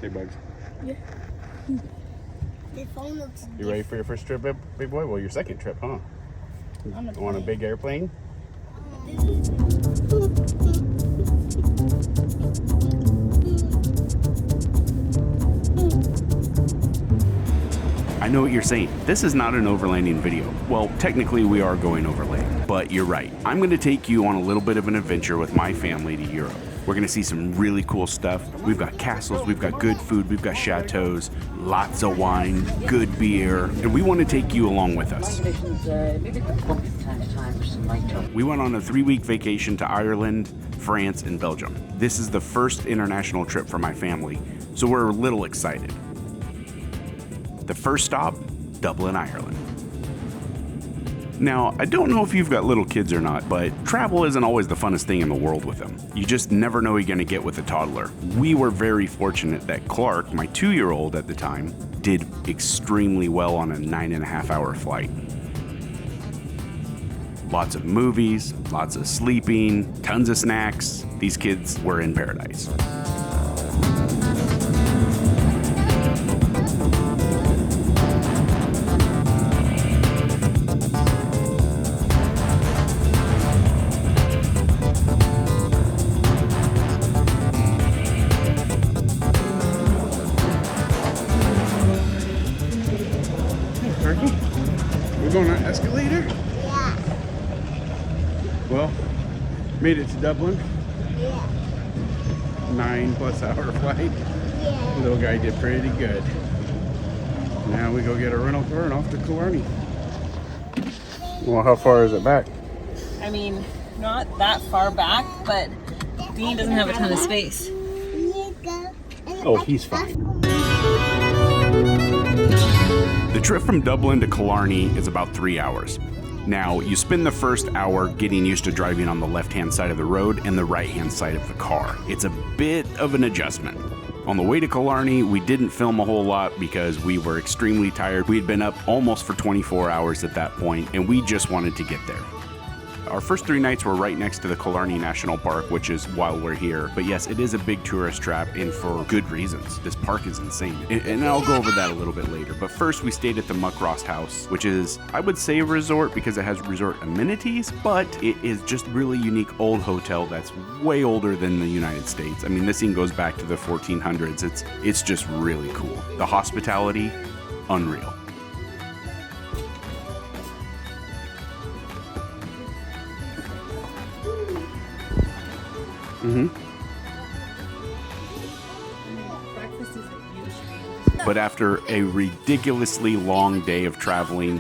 Hey, Bugs. Yeah. The phone looks You ready for your first trip, big boy? Well, your second trip, huh? On a big airplane? I know what you're saying. This is not an overlanding video. Well, technically we are going overland, but you're right. I'm going to take you on a little bit of an adventure with my family to Europe. We're going to see some really cool stuff. We've got castles, we've got good food, we've got chateaus, lots of wine, good beer, and we want to take you along with us. We went on a 3-week vacation to Ireland, France, and Belgium. This is the first international trip for my family, so we're a little excited. The first stop, Dublin, Ireland. Now, I don't know if you've got little kids or not, but travel isn't always the funnest thing in the world with them. You just never know what you're gonna get with a toddler. We were very fortunate that Clark, my 2-year-old at the time, did extremely well on a 9.5-hour flight. Lots of movies, lots of sleeping, tons of snacks. These kids were in paradise. We're going on an escalator? Yeah. Well, made it to Dublin. Yeah. 9+ hour flight. Yeah. Little guy did pretty good. Now we go get a rental car and off to Killarney. Well, how far is it back? I mean, not that far back, but Dean doesn't have a ton of space. Oh, he's fine. The trip from Dublin to Killarney is about 3 hours. Now, you spend the first hour getting used to driving on the left-hand side of the road and the right-hand side of the car. It's a bit of an adjustment. On the way to Killarney, we didn't film a whole lot because we were extremely tired. We'd been up almost for 24 hours at that point, and we just wanted to get there. Our first 3 nights were right next to the Killarney National Park, which is why we're here. But yes, it is a big tourist trap, and for good reasons. This park is insane. And I'll go over that a little bit later. But first, we stayed at the Muckross House, which is, I would say, a resort because it has resort amenities, but it is just really unique old hotel that's way older than the United States. I mean, this thing goes back to the 1400s. It's just really cool. The hospitality, unreal. But after a ridiculously long day of traveling,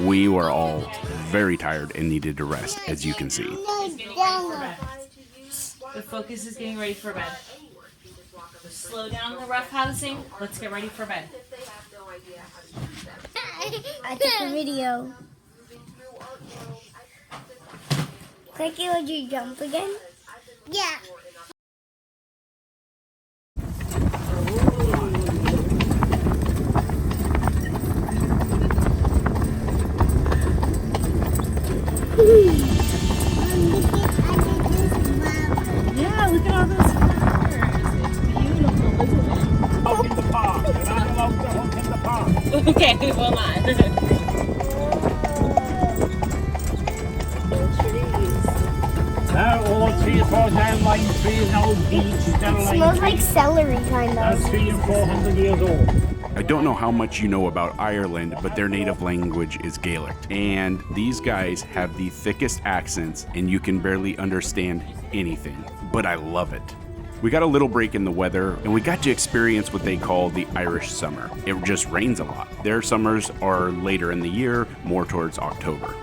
we were all very tired and needed to rest, as you can see. The focus is getting ready for bed. Slow down the rough housing. Let's get ready for bed. I took a video. Cookie, would you jump again? Yeah. Yeah, look at all those flowers. It's beautiful, isn't it? Out in the park. And I'm allowed to hunt in the park. Okay, hold on. All 3 or 4 down line trees, no beach, down It line smells like celery, kind That's of. 300 and 400 years old. I don't know how much you know about Ireland, but their native language is Gaelic. And these guys have the thickest accents, and you can barely understand anything. But I love it. We got a little break in the weather, and we got to experience what they call the Irish summer. It just rains a lot. Their summers are later in the year, more towards October.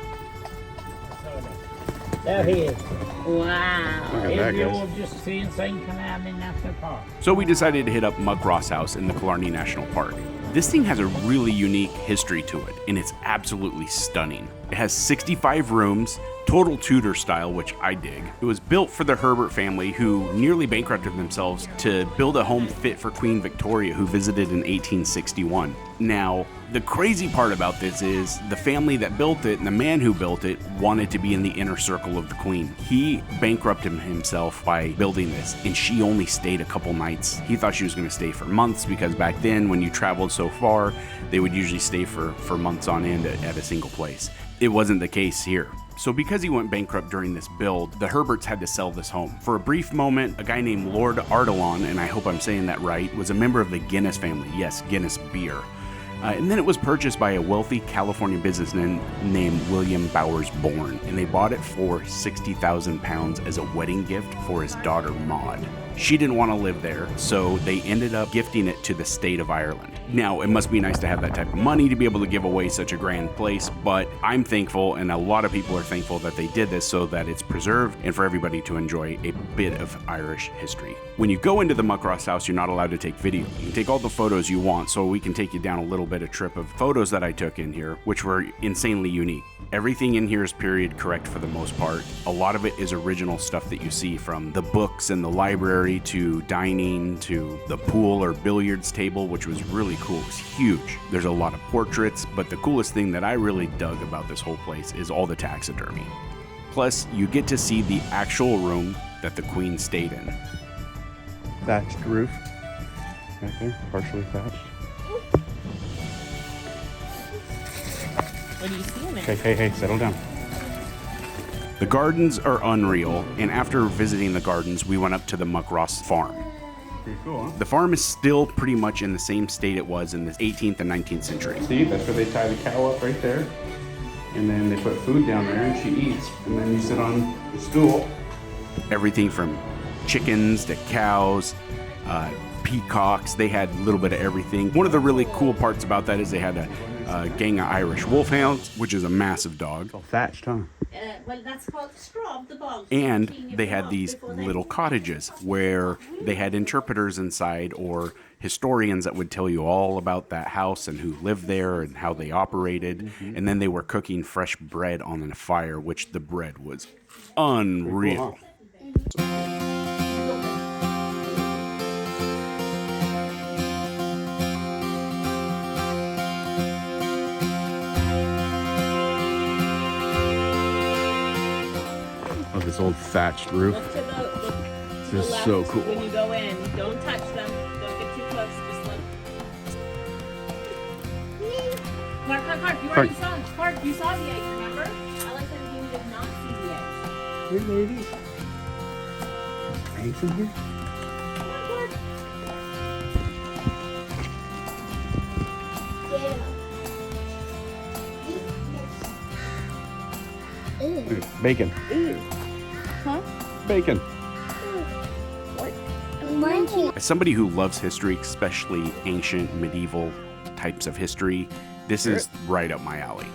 There he is. Wow. Look at that, guys. You'll just see inside Killarney National Park. So we decided to hit up Muckross House in the Killarney National Park. This thing has a really unique history to it, and it's absolutely stunning. It has 65 rooms, total Tudor style, which I dig. It was built for the Herbert family, who nearly bankrupted themselves to build a home fit for Queen Victoria, who visited in 1861. Now, the crazy part about this is the family that built it and the man who built it wanted to be in the inner circle of the Queen. He bankrupted himself by building this, and she only stayed a couple nights. He thought she was going to stay for months, because back then, when you traveled so far, they would usually stay for months on end at a single place. It wasn't the case here. So because he went bankrupt during this build, the Herberts had to sell this home. For a brief moment, a guy named Lord Ardelon, and I hope I'm saying that right, was a member of the Guinness family. Yes, Guinness beer. And then it was purchased by a wealthy California businessman named William Bowers Bourne, and they bought it for 60,000 pounds as a wedding gift for his daughter Maud. She didn't want to live there, so they ended up gifting it to the state of Ireland. Now, it must be nice to have that type of money to be able to give away such a grand place, but I'm thankful, and a lot of people are thankful, that they did this so that it's preserved and for everybody to enjoy a bit of Irish history. When you go into the Muckross house, you're not allowed to take video. You can take all the photos you want, so we can take you down a little bit of trip of photos that I took in here, which were insanely unique. Everything in here is period correct for the most part. A lot of it is original stuff that you see, from the books and the library to dining to the pool or billiards table, which was really cool. It was huge. There's a lot of portraits, but the coolest thing that I really dug about this whole place is all the taxidermy. Plus, you get to see the actual room that the Queen stayed in. Thatched roof. Right there, partially thatched. What do you see in it? Hey, settle down. The gardens are unreal, and after visiting the gardens, we went up to the Muckross farm. Pretty cool, huh? The farm is still pretty much in the same state it was in the 18th and 19th century. See, that's where they tie the cow up right there, and then they put food down there and she eats, and then you sit on the stool. Everything from chickens to cows, peacocks, they had a little bit of everything. One of the really cool parts about that is they had a gang of Irish wolfhounds, which is a massive dog. It's all thatched, huh? Well, that's called the straw of the bog. And they had these little cottages where they had interpreters inside, or historians that would tell you all about that house and who lived there and how they operated. And then they were cooking fresh bread on a fire, which the bread was unreal. This old thatched roof. Look to This the is left so cool. When you go in, don't touch them. Don't get too close. Just look. Clark. You already saw it. Clark, you saw the egg, remember? I like that you did not see the egg. Here, ladies. Eggs in here? Bacon. Huh? Bacon. What? As somebody who loves history, especially ancient, medieval types of history, this is right up my alley.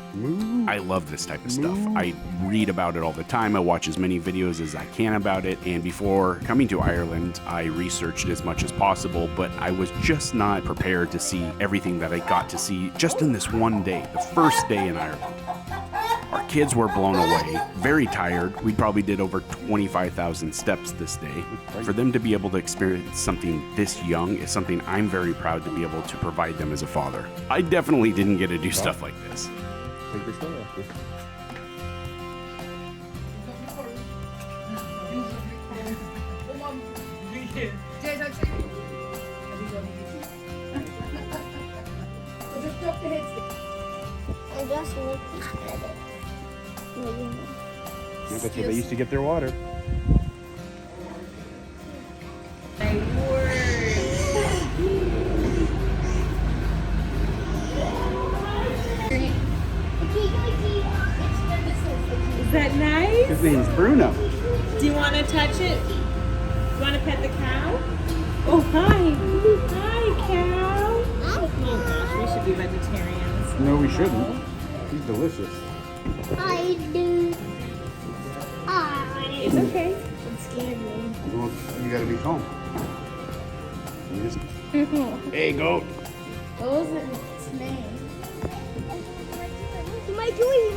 I love this type of stuff. I read about it all the time. I watch as many videos as I can about it. And before coming to Ireland, I researched as much as possible, but I was just not prepared to see everything that I got to see just in this one day, the first day in Ireland. Our kids were blown away, very tired. We probably did over 25,000 steps this day. For them to be able to experience something this young is something I'm very proud to be able to provide them as a father. I definitely didn't get to do stuff like this. I just looked at it. That's where they used to get their water. My word. Is that nice? His name's Bruno. Do you want to touch it? You want to pet the cow? Oh, hi. Hi, cow. Oh, gosh, we should be vegetarians. No, we shouldn't. He's delicious. I do. It's okay. It scared me. Well, you gotta be calm. Hey, goat. What was its name? What am I doing?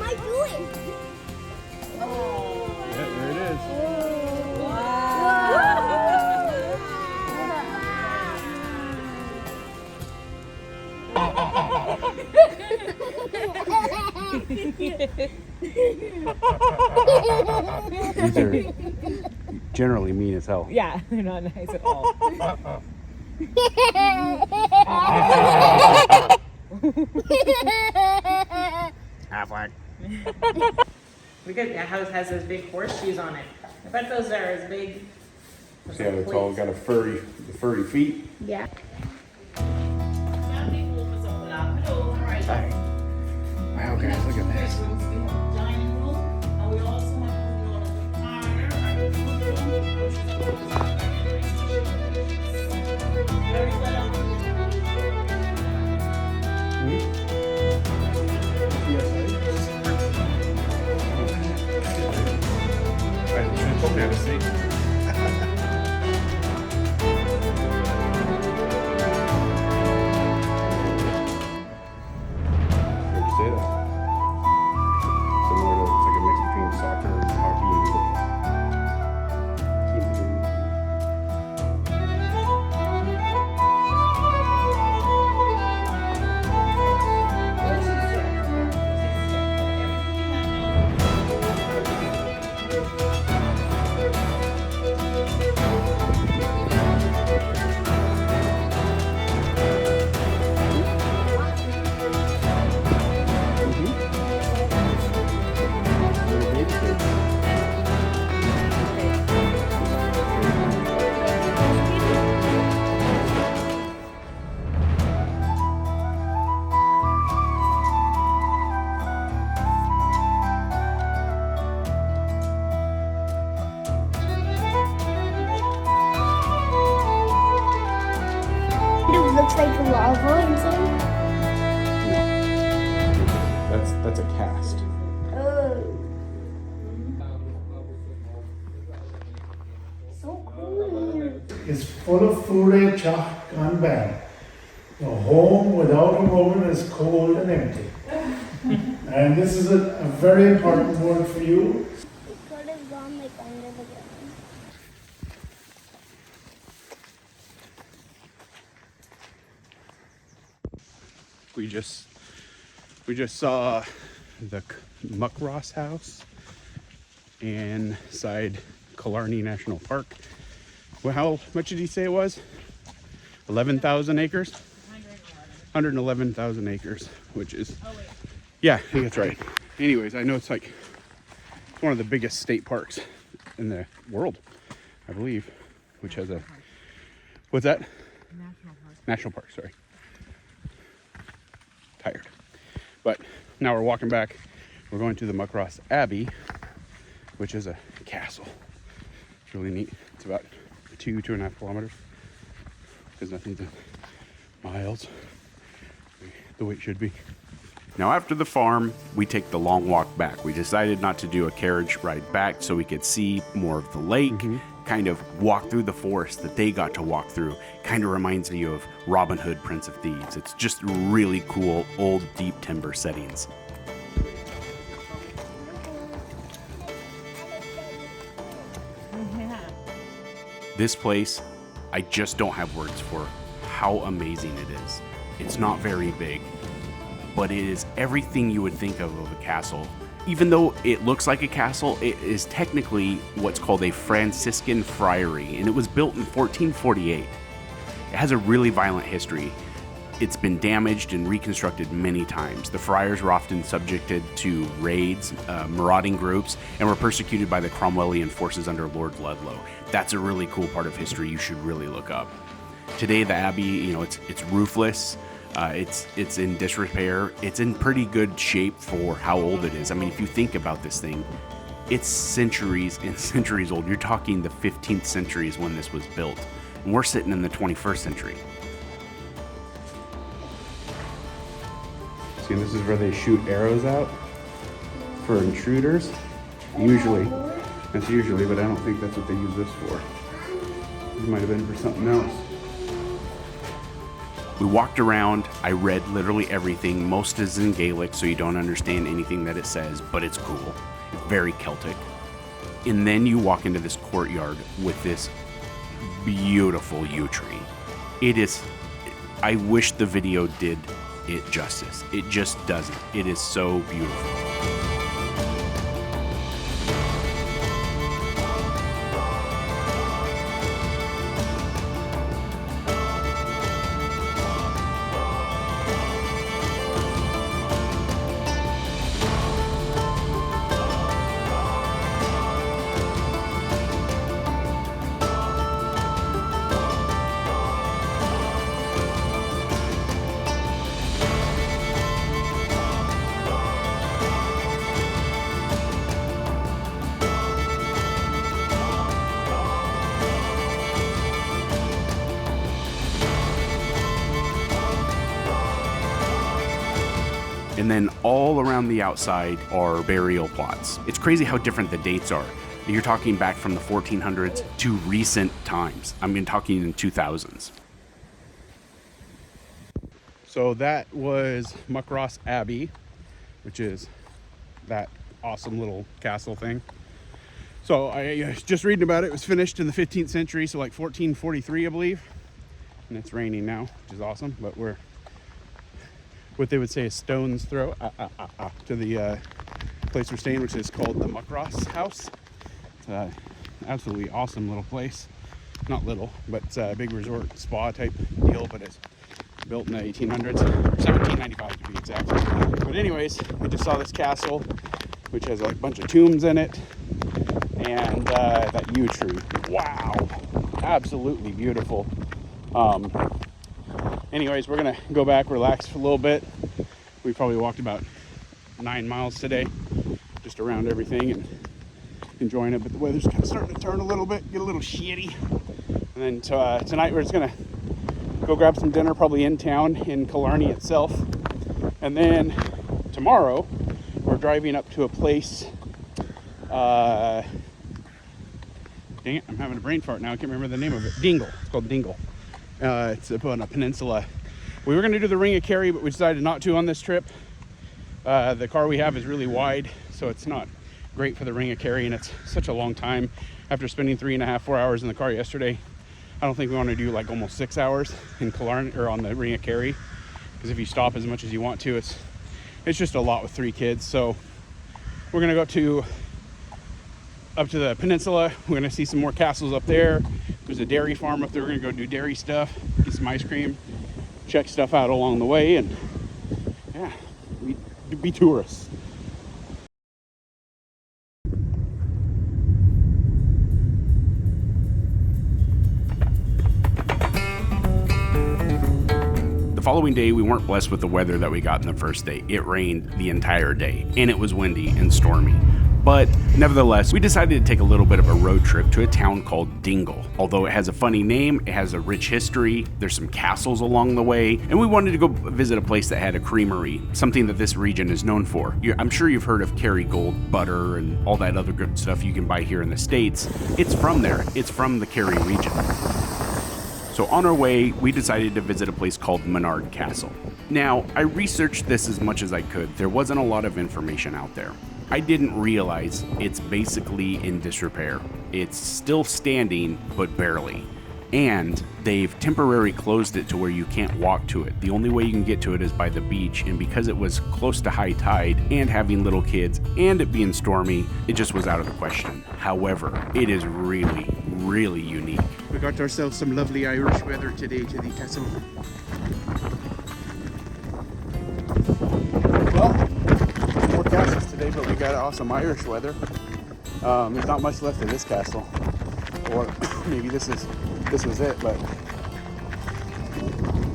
Yeah, there it is. These are generally mean as hell. Yeah, they're not nice at all. Affleck. We got that house has those big horseshoes on it. I bet those are as big. See how it's all got the furry feet? Yeah. Wow, guys, look at this. Where'd you say that? Similar to, it's like a mix between soccer and hockey and It looks like lava inside. That's a cast. Oh. So cool. Is full of food chalk gone bad. A home without a woman is cold and empty. And this is a very important word for you. It could have gone like under the ground. We just saw the Muckross house inside Killarney National Park. Well, how much did he say it was? 11,000 acres? 111,000 acres, which is, yeah, I think that's right. Anyways, I know it's like one of the biggest state parks in the world, I believe, which has a, what's that? National Park, sorry. Tired. But now we're walking back. We're going to the Muckross Abbey, which is a castle. It's really neat. It's about 2.5 kilometers. Because nothing's in miles the way it should be. Now after the farm, we take the long walk back. We decided not to do a carriage ride back so we could see more of the lake, kind of walk through the forest that they got to walk through. Kind of reminds me of Robin Hood, Prince of Thieves. It's just really cool, old, deep timber settings. Yeah. This place, I just don't have words for how amazing it is. It's not very big, but it is everything you would think of a castle. Even though it looks like a castle, it is technically what's called a Franciscan friary, and it was built in 1448. It has a really violent history. It's been damaged and reconstructed many times. The friars were often subjected to raids, marauding groups, and were persecuted by the Cromwellian forces under Lord Ludlow. That's a really cool part of history you should really look up. Today, the abbey, you know, it's roofless. It's in disrepair. It's in pretty good shape for how old it is. I mean, if you think about this thing, it's centuries and centuries old. You're talking the 15th century is when this was built. And we're sitting in the 21st century. See, this is where they shoot arrows out for intruders. Usually. That's usually, but I don't think that's what they use this for. It might have been for something else. We walked around, I read literally everything. Most is in Gaelic, so you don't understand anything that it says, but it's cool. very Celtic. And then you walk into this courtyard with this beautiful yew tree. It is, I wish the video did it justice. It just doesn't. It is so beautiful. And then all around the outside are burial plots. It's crazy how different the dates are. You're talking back from the 1400s to recent times. I mean, talking in 2000s. So that was Muckross Abbey, which is that awesome little castle thing. So I was just reading about it. It was finished in the 15th century, so like 1443, I believe. And it's raining now, which is awesome. But we're what they would say a stone's throw to the place we're staying, which is called the Muckross House. It's an absolutely awesome little place. Not little, but it's a big resort spa type deal, but it's built in the 1800s, 1795 to be exact. But anyways, we just saw this castle, which has like a bunch of tombs in it, and that yew tree. Wow, absolutely beautiful. Anyways, we're gonna go back, relax for a little bit. We probably walked about 9 miles today, just around everything and enjoying it. But the weather's kind of starting to turn a little bit, get a little shitty. And then tonight we're just gonna go grab some dinner, probably in town in Killarney itself. And then tomorrow we're driving up to a place. Dang it, I'm having a brain fart now. I can't remember the name of it. Dingle. It's called Dingle. It's up on a peninsula. We were going to do the Ring of Kerry, but we decided not to on this trip. The car we have is really wide, so it's not great for the Ring of Kerry, and it's such a long time. After spending 3.5, 4 hours in the car yesterday, I don't think we want to do like almost 6 hours in Killarney or on the Ring of Kerry, because if you stop as much as you want to, it's just a lot with 3 kids. So we're going to go up to the peninsula. We're going to see some more castles up there. There's a dairy farm up there. We're going to go do dairy stuff, get some ice cream, check stuff out along the way, and yeah, be tourists. The following day, we weren't blessed with the weather that we got in the first day. It rained the entire day, and it was windy and stormy. But nevertheless, we decided to take a little bit of a road trip to a town called Dingle. Although it has a funny name, it has a rich history, there's some castles along the way, and we wanted to go visit a place that had a creamery, something that this region is known for. I'm sure you've heard of Kerrygold butter and all that other good stuff you can buy here in the States. It's from there. It's from the Kerry region. So on our way, we decided to visit a place called Menard Castle. Now, I researched this as much as I could. There wasn't a lot of information out there. I didn't realize it's basically in disrepair. It's still standing, but barely. And they've temporarily closed it to where you can't walk to it. The only way you can get to it is by the beach, and because it was close to high tide and having little kids and it being stormy, it just was out of the question. However, it is really, really unique. We got ourselves some lovely Irish weather today to the castle. Well, more castles today, but we got awesome Irish weather. There's not much left of this castle, or maybe this was it, but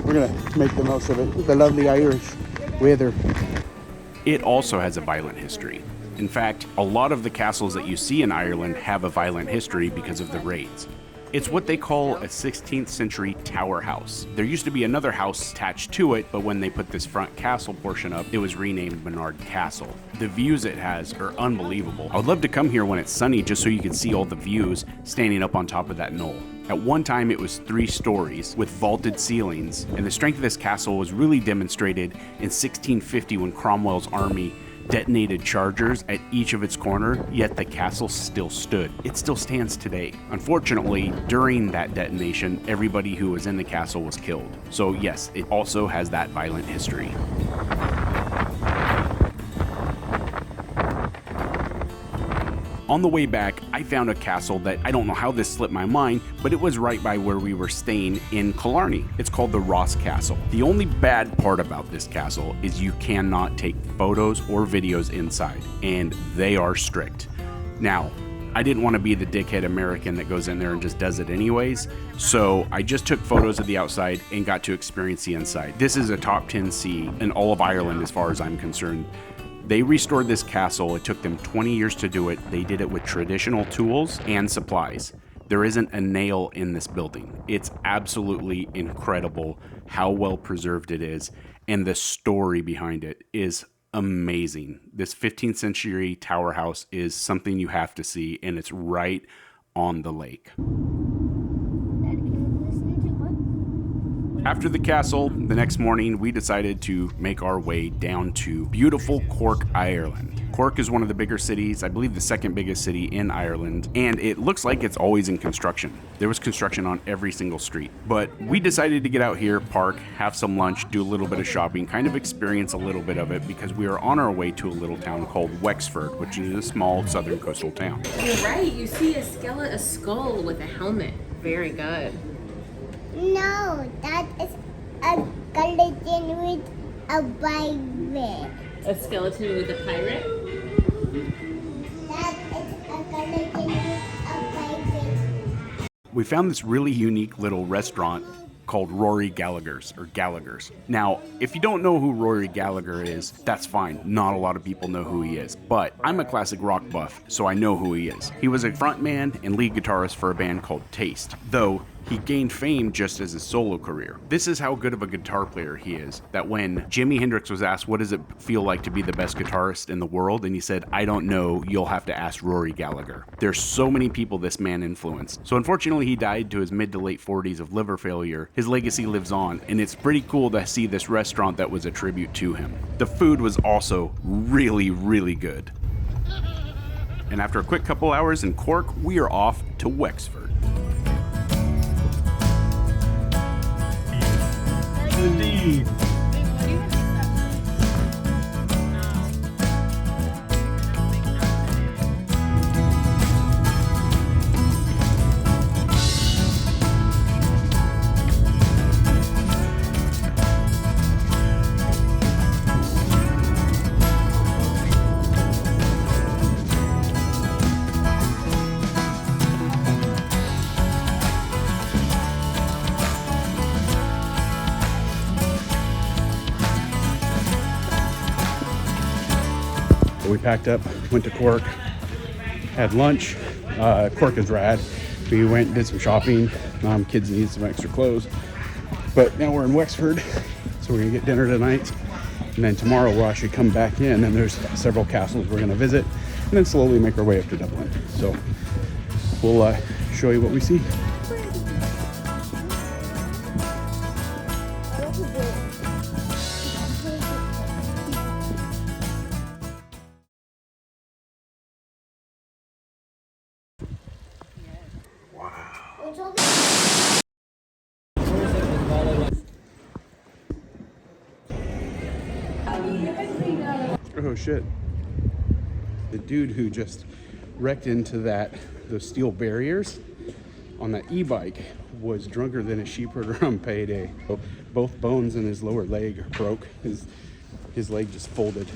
we're gonna make the most of it. The lovely Irish weather. It also has a violent history. In fact, a lot of the castles that you see in Ireland have a violent history because of the raids. It's what they call a 16th century tower house. There used to be another house attached to it, but when they put this front castle portion up, it was renamed Menard Castle. The views it has are unbelievable. I would love to come here when it's sunny just so you can see all the views standing up on top of that knoll. At one time it was 3 stories with vaulted ceilings, and the strength of this castle was really demonstrated in 1650 when Cromwell's army detonated chargers at each of its corner, yet the castle still stood. It still stands today. Unfortunately, during that detonation, everybody who was in the castle was killed. So yes, it also has that violent history. On the way back, I found a castle that I don't know how this slipped my mind, but it was right by where we were staying in Killarney. It's called the Ross Castle. The only bad part about this castle is you cannot take photos or videos inside, and they are strict. Now, I didn't want to be the dickhead American that goes in there and just does it anyways, so I just took photos of the outside and got to experience the inside. This is a top 10C in all of Ireland as far as I'm concerned. They restored this castle. It took them 20 years to do it. They did it with traditional tools and supplies. There isn't a nail in this building. It's absolutely incredible how well preserved it is, and the story behind it is amazing. This 15th century tower house is something you have to see, and it's right on the lake. After the castle, the next morning, we decided to make our way down to beautiful Cork, Ireland. Cork is one of the bigger cities, I believe the second biggest city in Ireland, and it looks like it's always in construction. There was construction on every single street. But we decided to get out here, park, have some lunch, do a little bit of shopping, kind of experience a little bit of it because we are on our way to a little town called Wexford, which is a small southern coastal town. You're right, you see a skull with a helmet. Very good. No, that is a skeleton with a pirate. A skeleton with a pirate? That is a skeleton with a pirate. We found this really unique little restaurant called Rory Gallagher's, or Gallagher's. Now, if you don't know who Rory Gallagher is, that's fine. Not a lot of people know who he is, but I'm a classic rock buff, so I know who he is. He was a frontman and lead guitarist for a band called Taste, though he gained fame just as his solo career. This is how good of a guitar player he is, that when Jimi Hendrix was asked, what does it feel like to be the best guitarist in the world? And he said, I don't know, you'll have to ask Rory Gallagher. There's so many people this man influenced. So unfortunately, he died to his mid to late 40s of liver failure. His legacy lives on, and it's pretty cool to see this restaurant that was a tribute to him. The food was also really, really good. And after a quick couple hours in Cork, we are off to Wexford. Indeed. We packed up, went to Cork, had lunch. Cork is rad. We went and did some shopping. Kids need some extra clothes. But now we're in Wexford, so we're gonna get dinner tonight. And then tomorrow we'll actually come back in, and there's several castles we're gonna visit, and then slowly make our way up to Dublin. So we'll show you what we see. Oh shit. The dude who just wrecked into those steel barriers on that e-bike was drunker than a sheepherder on payday. So both bones in his lower leg broke. His leg just folded.